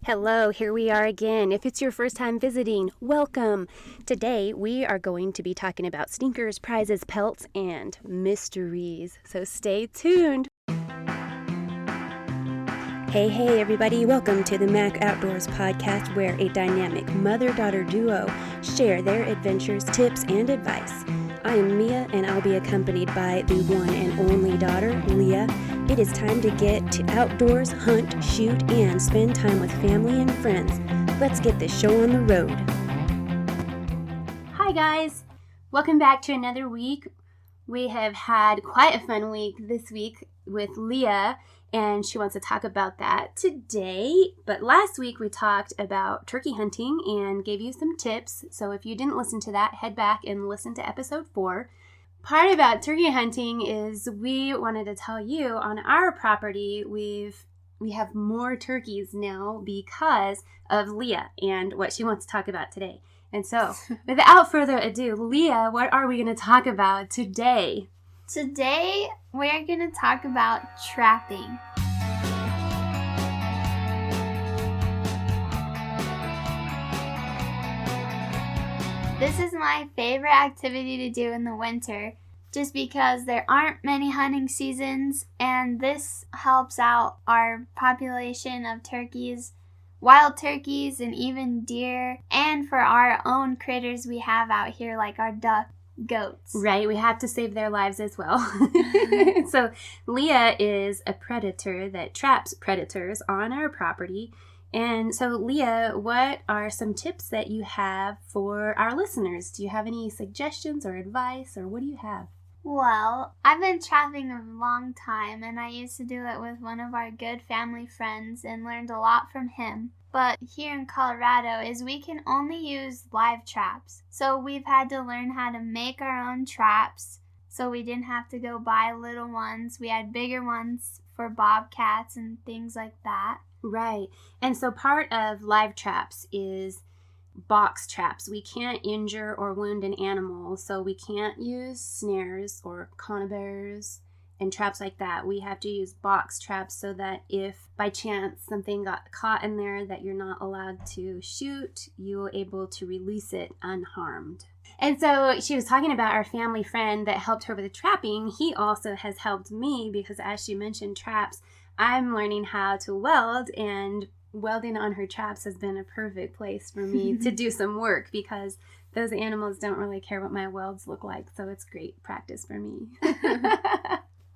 Hello, here we are again. If it's your first time visiting, welcome. Today we are going to be talking about stinkers, prizes, pelts, and mysteries. So stay tuned. Hey everybody, welcome to the Mac Outdoors podcast, where a dynamic mother-daughter duo share their adventures, tips, and advice. I am Mia, and I'll be accompanied by the one and only daughter, Lea. It is time to get to outdoors, hunt, shoot, and spend time with family and friends. Let's get this show on the road. Hi guys, welcome back to another week. We have had quite a fun week this week with Lea, and she wants to talk about that today. But last week we talked about turkey hunting and gave you some tips. So if you didn't listen to that, head back and listen to episode 4. Part about turkey hunting is we wanted to tell you on our property we have more turkeys now because of Lea and what she wants to talk about today. And so, without further ado, Lea, what are we going to talk about today? Today, we're going to talk about trapping. This is my favorite activity to do in the winter, just because there aren't many hunting seasons, and this helps out our population of turkeys, wild turkeys, and even deer, and for our own critters we have out here, like our duck, goats. Right, we have to save their lives as well. So Lea is a predator that traps predators on our property. And so Lea, what are some tips that you have for our listeners? Do you have any suggestions or advice, or what do you have? Well, I've been trapping a long time, and I used to do it with one of our good family friends and learned a lot from him. But here in Colorado we can only use live traps. So we've had to learn how to make our own traps, so we didn't have to go buy little ones. We had bigger ones for bobcats and things like that. Right. And so part of live traps is box traps. We can't injure or wound an animal, so we can't use snares or conibears and traps like that. We have to use box traps so that if by chance something got caught in there that you're not allowed to shoot, you're able to release it unharmed. And so she was talking about our family friend that helped her with the trapping. He also has helped me because, as she mentioned, traps, I'm learning how to weld, and welding on her traps has been a perfect place for me to do some work because those animals don't really care what my welds look like, so it's great practice for me.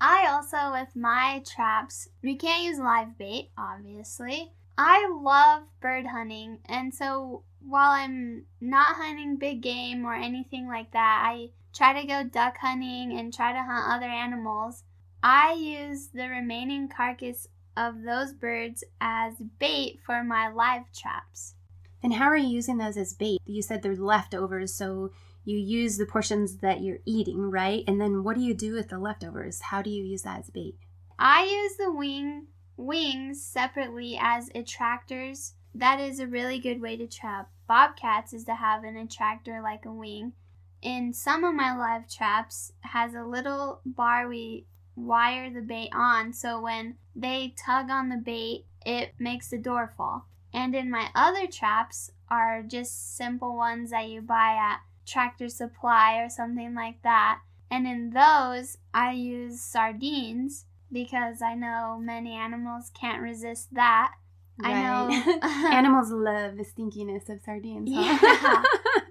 I also, with my traps, we can't use live bait, obviously. I love bird hunting, and so while I'm not hunting big game or anything like that, I try to go duck hunting and try to hunt other animals. I use the remaining carcass of those birds as bait for my live traps. And how are you using those as bait? You said they're leftovers, so you use the portions that you're eating, right? And then what do you do with the leftovers? How do you use that as bait? I use the wings separately as attractors. That is a really good way to trap bobcats, is to have an attractor like a wing. In some of my live traps has a little bar we wire the bait on, so when they tug on the bait, it makes the door fall. And in my other traps are just simple ones that you buy at Tractor Supply or something like that. And in those, I use sardines because I know many animals can't resist that. Right. I know animals love the stinkiness of sardines. Yeah. Huh?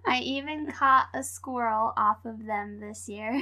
I even caught a squirrel off of them this year.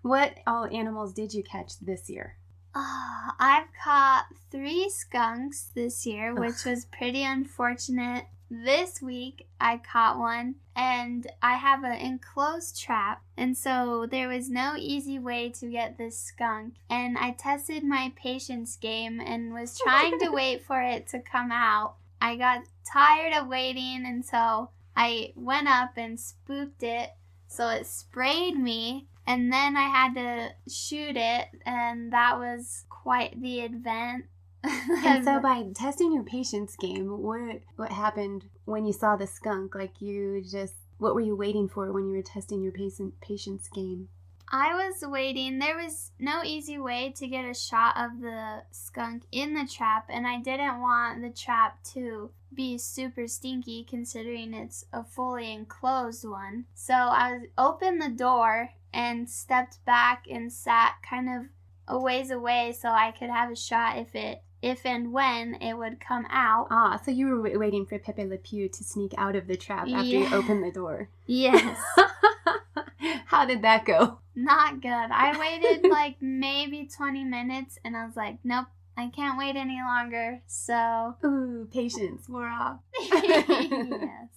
What all animals did you catch this year? I've caught 3 skunks this year, which was pretty unfortunate. This week I caught one, and I have an enclosed trap, and so there was no easy way to get this skunk. And I tested my patience game and was trying to wait for it to come out. I got tired of waiting, and so I went up and spooked it, so it sprayed me. And then I had to shoot it, and that was quite the event. And so by testing your patience game, what happened when you saw the skunk? Like what were you waiting for when you were testing your patience game? I was waiting. There was no easy way to get a shot of the skunk in the trap, and I didn't want the trap to be super stinky considering it's a fully enclosed one. So I opened the door and stepped back and sat kind of a ways away so I could have a shot if and when it would come out. Ah, so you were waiting for Pepe Le Pew to sneak out of the trap after you opened the door. Yes. How did that go? Not good. I waited like maybe 20 minutes and I was like, nope, I can't wait any longer. So. Ooh, patience wore off. Yes.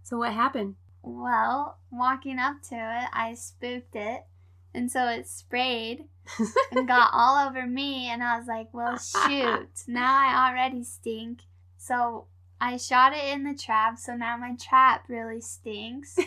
So what happened? Well, walking up to it, I spooked it. And so it sprayed and got all over me. And I was like, well, shoot. Now I already stink. So I shot it in the trap. So now my trap really stinks.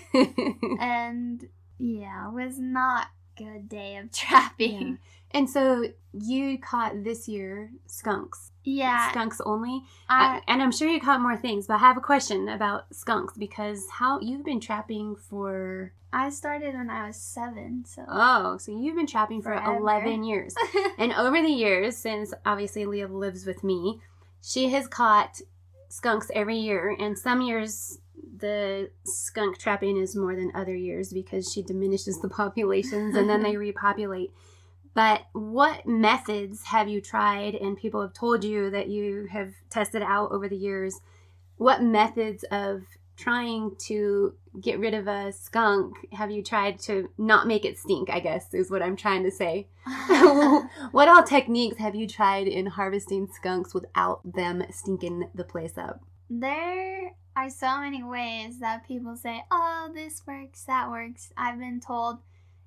And yeah, it was not a good day of trapping. Yeah. And so you caught this year skunks. Yeah. Skunks only. And I'm sure you caught more things. But I have a question about skunks because you've been trapping for... I started when I was 7, so... Oh, so you've been trapping for forever. 11 years. And over the years, since obviously Leah lives with me, she has caught skunks every year. And some years, the skunk trapping is more than other years because she diminishes the populations and then they repopulate. But what methods have you tried and people have told you that you have tested out over the years? What methods of trying to get rid of a skunk have you tried to not make it stink, I guess, is what I'm trying to say. What all techniques have you tried in harvesting skunks without them stinking the place up? There are so many ways that people say, oh, this works, that works. I've been told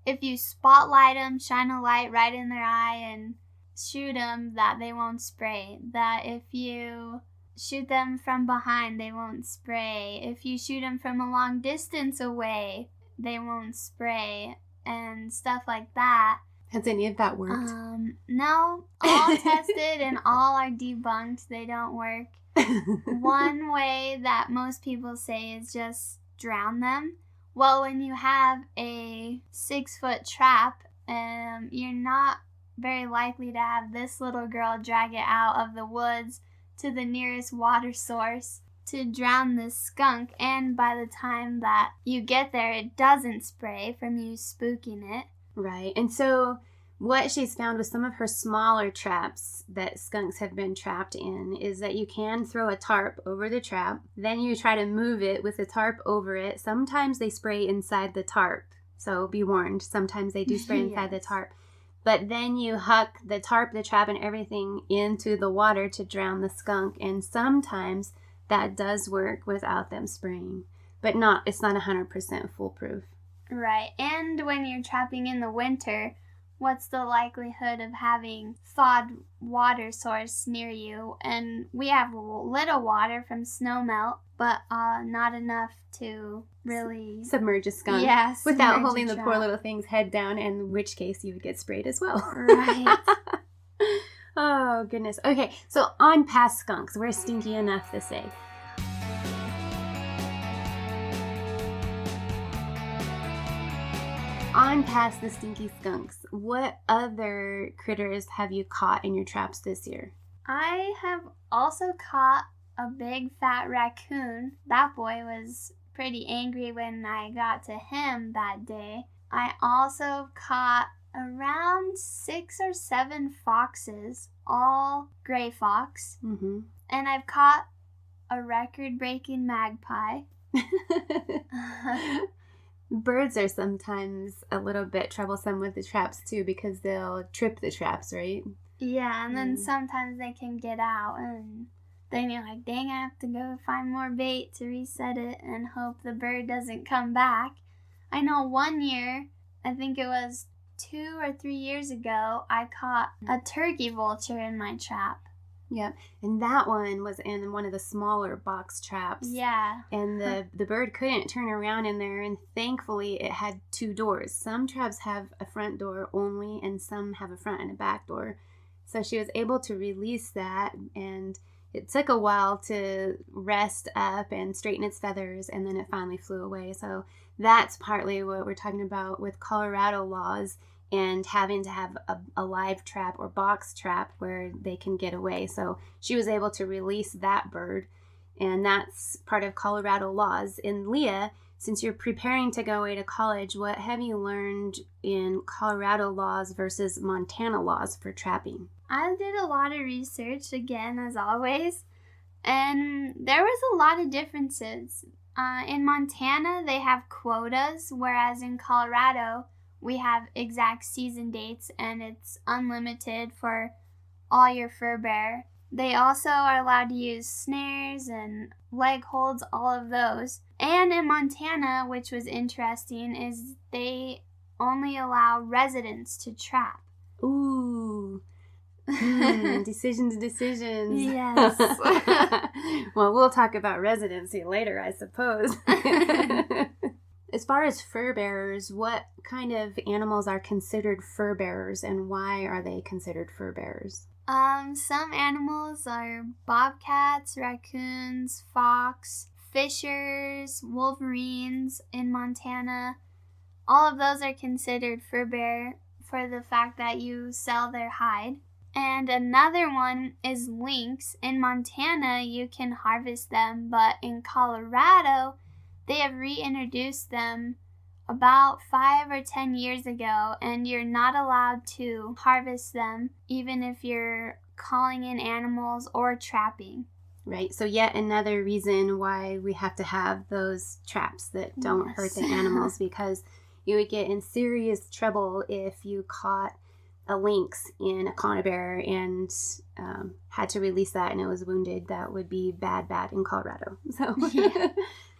if you spotlight them, shine a light right in their eye and shoot them, that they won't spray. That if you shoot them from behind, they won't spray. If you shoot them from a long distance away, they won't spray, and stuff like that. Has any of that worked? No. All tested and all are debunked. They don't work. One way that most people say is just drown them. Well, when you have a 6-foot trap, you're not very likely to have this little girl drag it out of the woods to the nearest water source to drown this skunk, and by the time that you get there, it doesn't spray from you spooking it. Right. And so what she's found with some of her smaller traps that skunks have been trapped in is that you can throw a tarp over the trap, then you try to move it with the tarp over it. Sometimes they spray inside the tarp, so be warned, sometimes they do spray inside the tarp. But then you huck the tarp, the trap, and everything into the water to drown the skunk. And sometimes that does work without them spraying. But it's not 100% foolproof. Right. And when you're trapping in the winter, what's the likelihood of having thawed water source near you? And we have little water from snow melt, but not enough to really submerge a skunk. Yes. Without holding the poor little thing's head down, in which case you would get sprayed as well. Right. Oh, goodness. Okay, so on past skunks, we're stinky enough to say. On past the stinky skunks, what other critters have you caught in your traps this year? I have also caught a big fat raccoon. That boy was pretty angry when I got to him that day. I also caught around 6 or 7 foxes, all gray fox. Mm-hmm. And I've caught a record-breaking magpie. Birds are sometimes a little bit troublesome with the traps too because they'll trip the traps, right? Yeah, and then sometimes they can get out and then you're like, dang, I have to go find more bait to reset it and hope the bird doesn't come back. I know one year, I think it was 2 or 3 years ago, I caught a turkey vulture in my trap. Yep, and that one was in one of the smaller box traps. Yeah. And the bird couldn't turn around in there, and thankfully it had 2 doors. Some traps have a front door only, and some have a front and a back door. So she was able to release that, and it took a while to rest up and straighten its feathers, and then it finally flew away. So that's partly what we're talking about with Colorado laws and having to have a live trap or box trap where they can get away. So she was able to release that bird, and that's part of Colorado laws. And Lea, since you're preparing to go away to college, what have you learned in Colorado laws versus Montana laws for trapping? I did a lot of research, again, as always, and there was a lot of differences. In Montana, they have quotas, whereas in Colorado, we have exact season dates, and it's unlimited for all your fur bear. They also are allowed to use snares and leg holds, all of those. And in Montana, which was interesting, is they only allow residents to trap. Ooh. Decisions. Yes. Well, we'll talk about residency later, I suppose. As far as fur bearers, what kind of animals are considered fur bearers, and why are they considered fur bearers? Some animals are bobcats, raccoons, fox, fishers, wolverines in Montana. All of those are considered fur bearer for the fact that you sell their hide. And another one is lynx. In Montana, you can harvest them, but in Colorado, they have reintroduced them about 5 or 10 years ago, and you're not allowed to harvest them, even if you're calling in animals or trapping. Right, so yet another reason why we have to have those traps that don't hurt the animals, because you would get in serious trouble if you caught a lynx in a conibear and had to release that and it was wounded. That would be bad in Colorado. So yeah.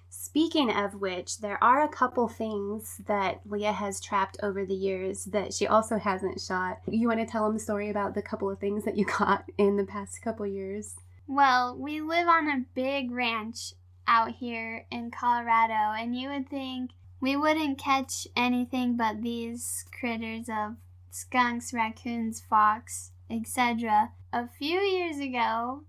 Speaking of which, there are a couple things that Lea has trapped over the years that she also hasn't shot. You want to tell them the story about the couple of things that you caught in the past couple years? Well, we live on a big ranch out here in Colorado, and you would think we wouldn't catch anything but these critters of skunks, raccoons, fox, etc. A few years ago,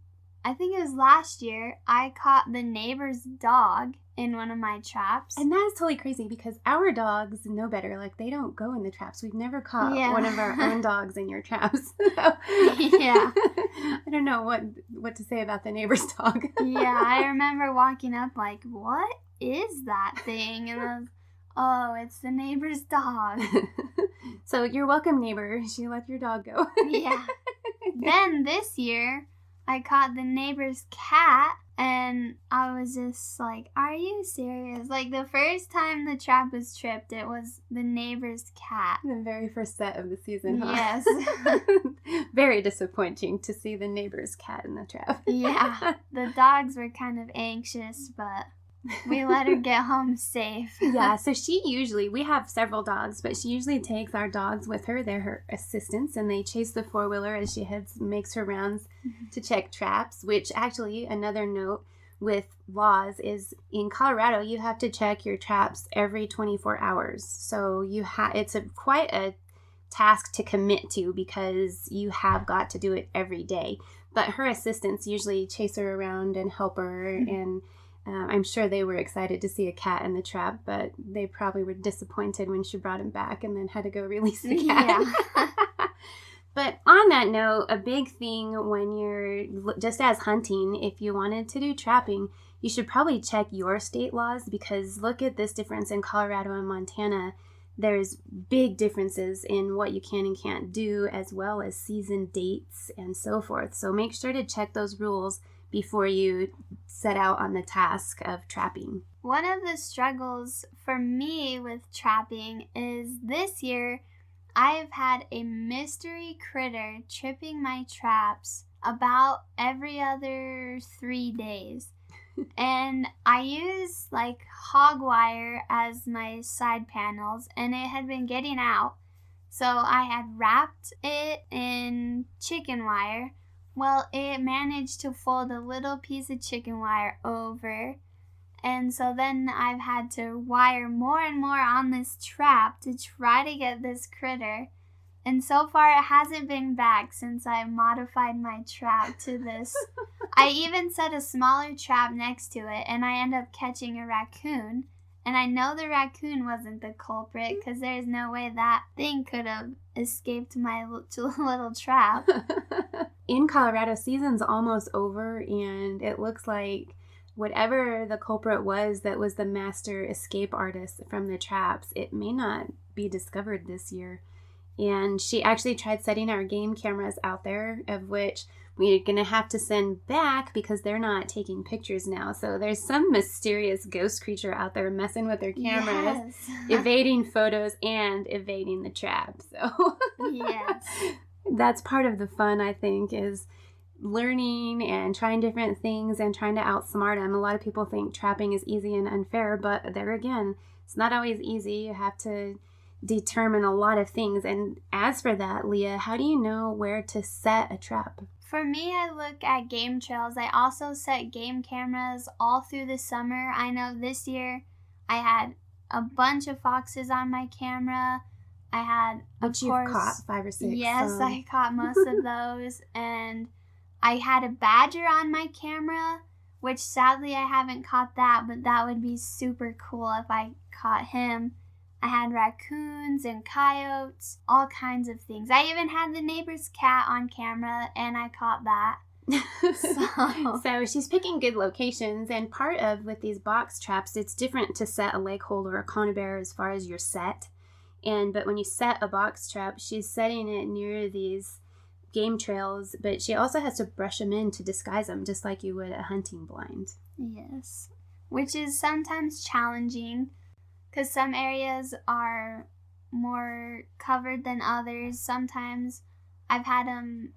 I think it was last year, I caught the neighbor's dog in one of my traps. And that is totally crazy because our dogs know better. Like, they don't go in the traps. We've never caught one of our own dogs in your traps. So, yeah. I don't know what to say about the neighbor's dog. Yeah, I remember walking up like, what is that thing? And I was, oh, it's the neighbor's dog. So you're welcome, neighbor. She let your dog go. Yeah. Then this year, I caught the neighbor's cat, and I was just like, are you serious? Like, the first time the trap was tripped, it was the neighbor's cat. The very first set of the season, huh? Yes. Very disappointing to see the neighbor's cat in the trap. Yeah. The dogs were kind of anxious, but we let her get home safe. Yeah, so we have several dogs, but she usually takes our dogs with her. They're her assistants, and they chase the four-wheeler as she makes her rounds to check traps, which actually, another note with laws is in Colorado, you have to check your traps every 24 hours. So it's quite a task to commit to because you have got to do it every day. But her assistants usually chase her around and help her, and I'm sure they were excited to see a cat in the trap, but they probably were disappointed when she brought him back and then had to go release the cat. Yeah. But on that note, a big thing when you're just as hunting, if you wanted to do trapping, you should probably check your state laws, because look at this difference in Colorado and Montana. There's big differences in what you can and can't do, as well as season dates and so forth. So make sure to check those rules before you set out on the task of trapping. One of the struggles for me with trapping is this year I have had a mystery critter tripping my traps about every other 3 days. And I use like hog wire as my side panels, and it had been getting out. So I had wrapped it in chicken wire. Well, it managed to fold a little piece of chicken wire over, and so then I've had to wire more and more on this trap to try to get this critter. And so far, it hasn't been back since I modified my trap to this. I even set a smaller trap next to it, and I end up catching a raccoon. And I know the raccoon wasn't the culprit, because there's no way that thing could have escaped my little trap. In Colorado, season's almost over, and it looks like whatever the culprit was that was the master escape artist from the traps, it may not be discovered this year. And she actually tried setting our game cameras out there, of which we're going to have to send back because they're not taking pictures now. So there's some mysterious ghost creature out there messing with their cameras, evading photos and evading the trap. So yes, that's part of the fun, I think, is learning and trying different things and trying to outsmart them. A lot of people think trapping is easy and unfair, but there again, it's not always easy. You have to determine a lot of things. And as for that, Leah, how do you know where to set a trap? For me, I look at game trails. I also set game cameras all through the summer. I know this year I had a bunch of foxes on my camera. I had, Which you've caught 5 or 6. Yes, I caught most of those. And I had a badger on my camera, which sadly I haven't caught that, but that would be super cool if I caught him. I had raccoons and coyotes, all kinds of things. I even had the neighbor's cat on camera, and I caught that. So she's picking good locations, and part of with these box traps, it's different to set a leg hold or a conibear as far as your set. But when you set a box trap, she's setting it near these game trails, but she also has to brush them in to disguise them, just like you would a hunting blind. Yes, which is sometimes challenging, because some areas are more covered than others. Sometimes I've had them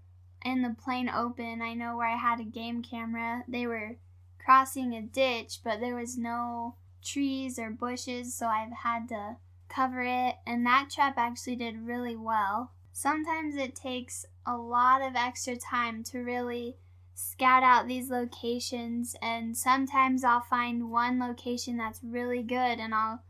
in the plain open. I know where I had a game camera. They were crossing a ditch, but there was no trees or bushes, so I've had to cover it. And that trap actually did really well. Sometimes it takes a lot of extra time to really scout out these locations. And sometimes I'll find one location that's really good, and I'll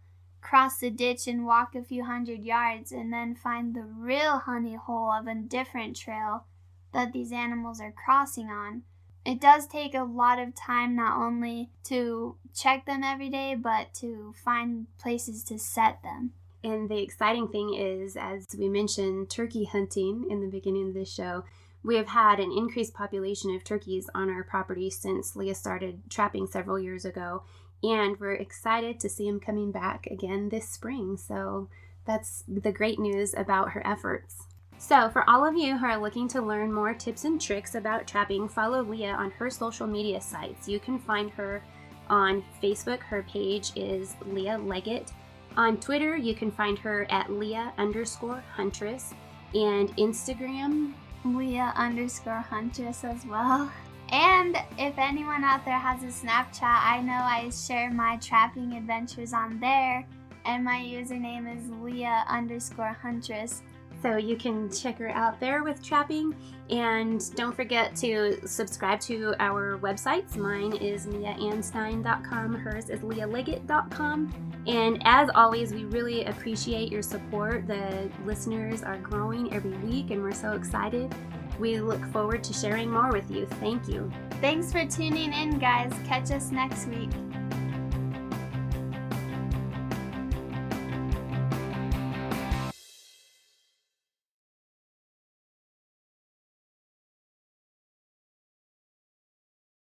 cross the ditch and walk a few hundred yards and then find the real honey hole of a different trail that these animals are crossing on. It does take a lot of time not only to check them every day, but to find places to set them. And the exciting thing is, as we mentioned, turkey hunting in the beginning of this show, we have had an increased population of turkeys on our property since Leah started trapping several years ago. And we're excited to see them coming back again this spring. So that's the great news about her efforts. So for all of you who are looking to learn more tips and tricks about trapping, follow Leah on her social media sites. You can find her on Facebook. Her page is Leah Leggett. On Twitter, you can find her at Leah_Huntress. And Instagram, Leah_Huntress as well. And if anyone out there has a Snapchat, I know I share my trapping adventures on there, and my username is Leah_Huntress. So you can check her out there with trapping. And don't forget to subscribe to our websites. Mine is miaanstine.com. Hers is leahleggett.com. And as always, we really appreciate your support. The listeners are growing every week, and we're so excited. We look forward to sharing more with you. Thank you. Thanks for tuning in, guys. Catch us next week.